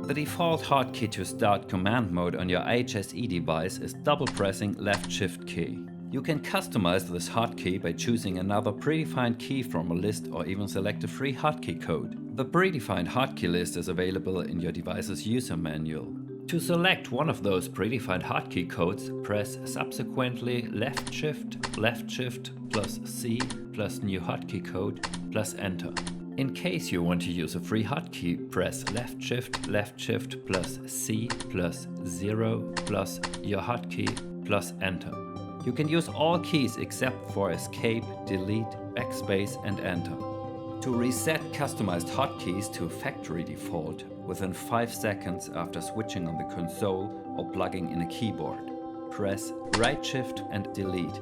The default hotkey to start command mode on your IHSE device is double pressing left shift key. You can customize this hotkey by choosing another predefined key from a list or even select a free hotkey code. The predefined hotkey list is available in your device's user manual. To select one of those predefined hotkey codes, press subsequently left shift plus C plus new hotkey code plus enter. In case you want to use a free hotkey, press left shift plus C plus 0 plus your hotkey plus enter. You can use all keys except for escape, delete, backspace and enter. To reset customized hotkeys to factory default within 5 seconds after switching on the console or plugging in a keyboard, press right shift and delete